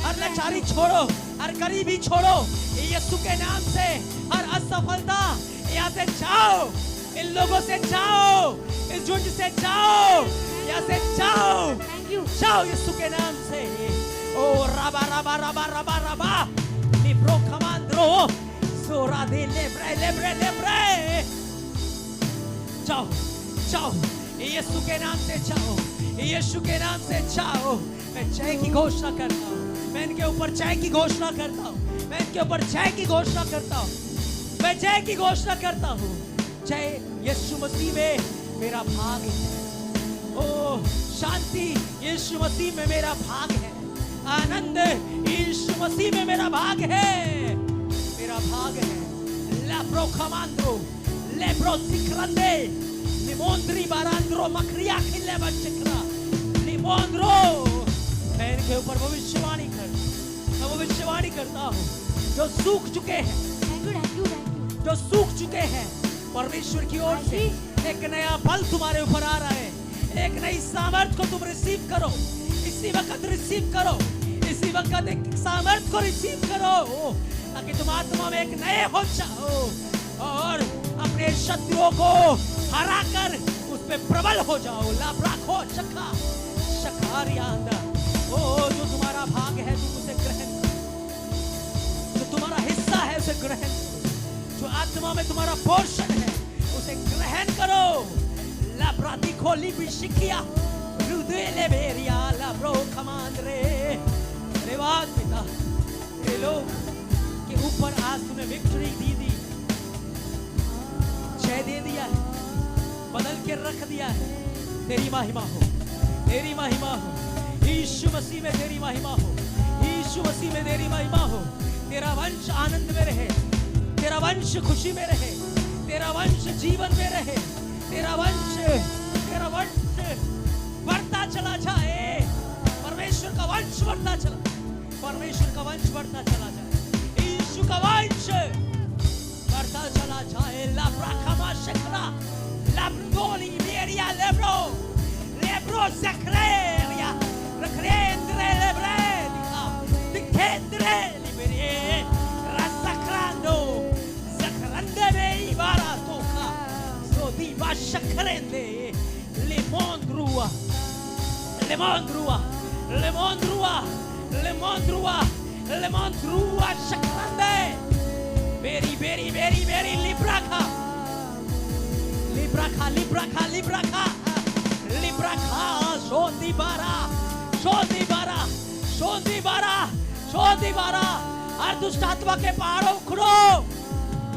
हर लाचारी छोड़ो, हर गरीबी छोड़ो, यीशु के नाम से हर असफलता यहाँ से जाओ, इन लोगों से जाओ, इस झुंड से जाओ, यहाँ से जाओ, जाओ यीशु के नाम से। ओ राबा राबा राबा राबा राबा लिब्रो कमांड्रो सोरा दे लेब्रे लेब्रे लेब्रे। जाओ जाओ, यीशु के नाम से जाओ, यीशु के नाम से जाओ। मैं जय की घोषणा करता हूँ, मैं इनके ऊपर जय की घोषणा करता हूँ, मैं इनके ऊपर जय की घोषणा करता हूँ, मैं जय की घोषणा करता हूँ। जय यीशु मसीह में मेरा भाग है। ओ शांति यीशु मसीह में मेरा भाग है, आनंद यीशु मसीह में मेरा भाग है, मेरा भाग है। लेब्रो कमांड्रो लेब्रो सिक्रंदे लिमोंद्री बारांद्रो मखरिया खिले बचकरा लिमोंद्रो। मैं इनके ऊपर भविष्यवाणी मैं भविष्यवाणी करता हूँ, जो सूख चुके हैं, जो सूख चुके हैं, परमेश्वर की ओर से एक नया बल तुम्हारे ऊपर आ रहा है, एक नई सामर्थ को तुम रिसीव करो, इसी वक्त रिसीव करो, इसी वक्त एक सामर्थ को रिसीव करो, ताकि तुम आत्मा में एक नए हो जाओ और अपने शत्रुओं को हराकर उस पे प्रबल हो जाओ। लाब्राखो शखा शखारियांदा। ओ जो तुम्हारा भाग है तुम उसे ग्रहण करो, जो तुम्हारा हिस्सा है उसे ग्रहण करो, जो आत्मा में तुम्हारा पोर्शन है उसे ग्रहण करो। लाब्राती खोली बिशिकिया रुदेले बेरिया लाब्रो कमांड्रे। धन्यवाद पिता, ये लोग के ऊपर आज तूने विक्ट्री दी, जय दे दिया है। महिमा हो, तेरी महिमा हो। यीशु मसीह में तेरी महिमा हो, यीशु मसीह में तेरी महिमा हो। तेरा वंश आनंद में रहे, तेरा वंश खुशी में रहे, तेरा वंश जीवन में रहे, तेरा वंश बढ़ता चला जाए। परमेश्वर का वंश बढ़ता चला, परमेश्वर का वंश बढ़ता चला जाए, यीशु का वंश बढ़ता चला जाए। लाब्राकामा शकरा लाब्रोली मेरिया लेब्रो लेब्रो सकरेरिया रखरेंद्रे लेब्रेदिका दिखेंद्रे लिबरे रसक्रांडो सकरंदे में इबारा तोका सोदी बाशकरेंदे लेमोंद्रुआ लेमोंद्रुआ लेमोंद्रुआ लेमोंद्रुआ लेमोंद्रुआ शकरंदे बेरी बेरी बेरी बेरी लिब्राका लिब्राका लिब्राका लिब्राका लिब्राका शोदी बारा शोदी बारा शोदी बारा शोदी बारा। हर दुष्ट आत्मा के पहाड़ों उखड़ो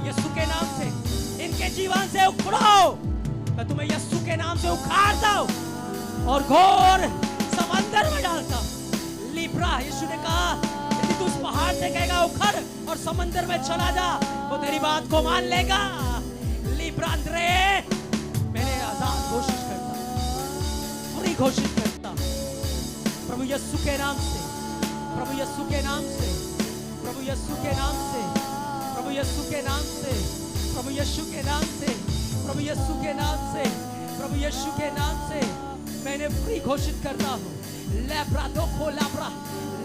यीशु के नाम से, इनके जीवन से उखड़ो। मैं तुम्हें यीशु के नाम से उखाड़ता हूं और घोर समंदर में डालता हूं। लिब्रा यीशु ने कहा यदि तू उस पहाड़ से कहेगा उखड़ और समंदर में चला जा, वो तेरी बात को मान लेगा। लिब्रांद्रे मैंने आजाद घोषित करता, पूरी घोषित करता प्रभु यीशु के नाम से, प्रभु यीशु के नाम से, प्रभु यीशु के नाम से, प्रभु यीशु के नाम से, प्रभु यीशु के नाम से, प्रभु यीशु के नाम से, प्रभु यीशु के नाम से मैंने पूरी घोषित करता हूँ। लेब्रा दोखो लेब्रा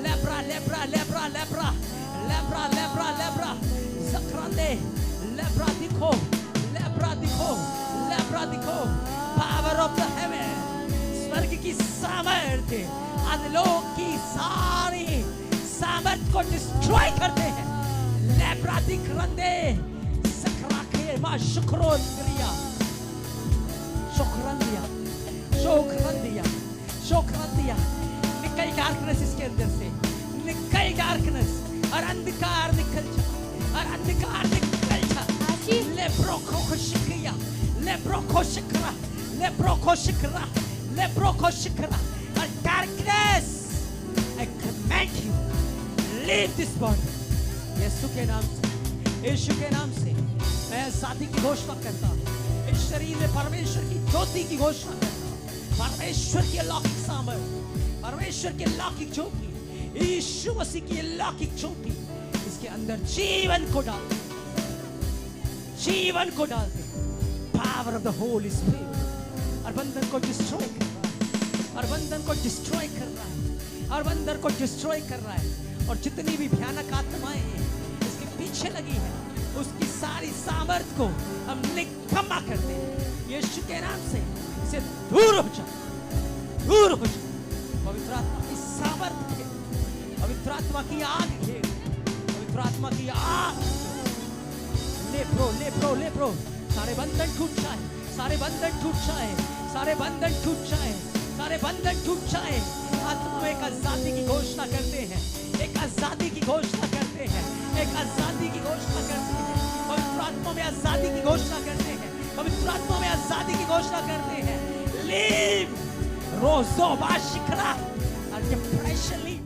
लेब्रा लेब्रा लेब्रा लेब्रा लेब्रा लेब्रा लेब्रा सकरांदे लेब्रा दिखो लेब्रा दिखो लेब्रा दिखो। पावर ऑफ द हेवन, स्वर्ग की सामर्थ्य अधलोक की सारी सामर्थ्य को डिस्ट्रॉय करते हैं। लेब्रा दिखरंदे सकराके मा शुक्रोत्रिया शुक्रंदिया शुक्रंदिया शुक्रंदिया। निकल डार्कनेस इसके अंदर से, निकल डार्कनेस और अंधकार निकल जा, और अंधकार निकल जा। लेब्रोको शिकरा लेब्रोको शिकरा लेब्रोको शिकरा लेब्रोको शिकरा। और darkness I command you leave this body। यीशु के नाम से, यीशु के नाम से मैं आजादी की घोषणा करता हूँ। इस शरीर में परमेश्वर की ज्योति की घोषणा करता हूँ। परमेश्वर की अलौकिक सामर्थ्य, परमेश्वर की अलौकिक ज्योति, यीशु मसीह की अलौकिक ज्योति इसके अंदर जीवन को डाल दे, जीवन को डाल दे। Power of the Holy Spirit और बंधन को डिस्ट्रॉय कर रहा है, और बंधन को डिस्ट्रॉय कर रहा है, और बंधन को डिस्ट्रॉय कर रहा है। और जितनी भी भयानक आत्माएं हैं इसके पीछे लगी है, उसकी सारी सामर्थ्य को हम निकम्मा करते हैं यीशु के नाम से। इसे दूर हो जा, दूर हो जा। पवित्र आत्मा की सामर्थ्य, पवित्र आत्मा की आग है, पवित्र आत्मा की आग। Lapro lapro lapro. सारे बंधन टूट जाए, सारे बंधन टूट जाए, सारे बंधन टूट जाए, सारे बंधन टूट जाए। आत्मा में एक आजादी की घोषणा करते हैं, एक आजादी की घोषणा करते हैं, एक आजादी की घोषणा करते हैं। पवित्र आत्मा में आजादी की घोषणा करते हैं, पवित्र आत्मा में आजादी की घोषणा करते हैं। लीव रोज़ो बाशिकरा और डिप्रेशन लीव।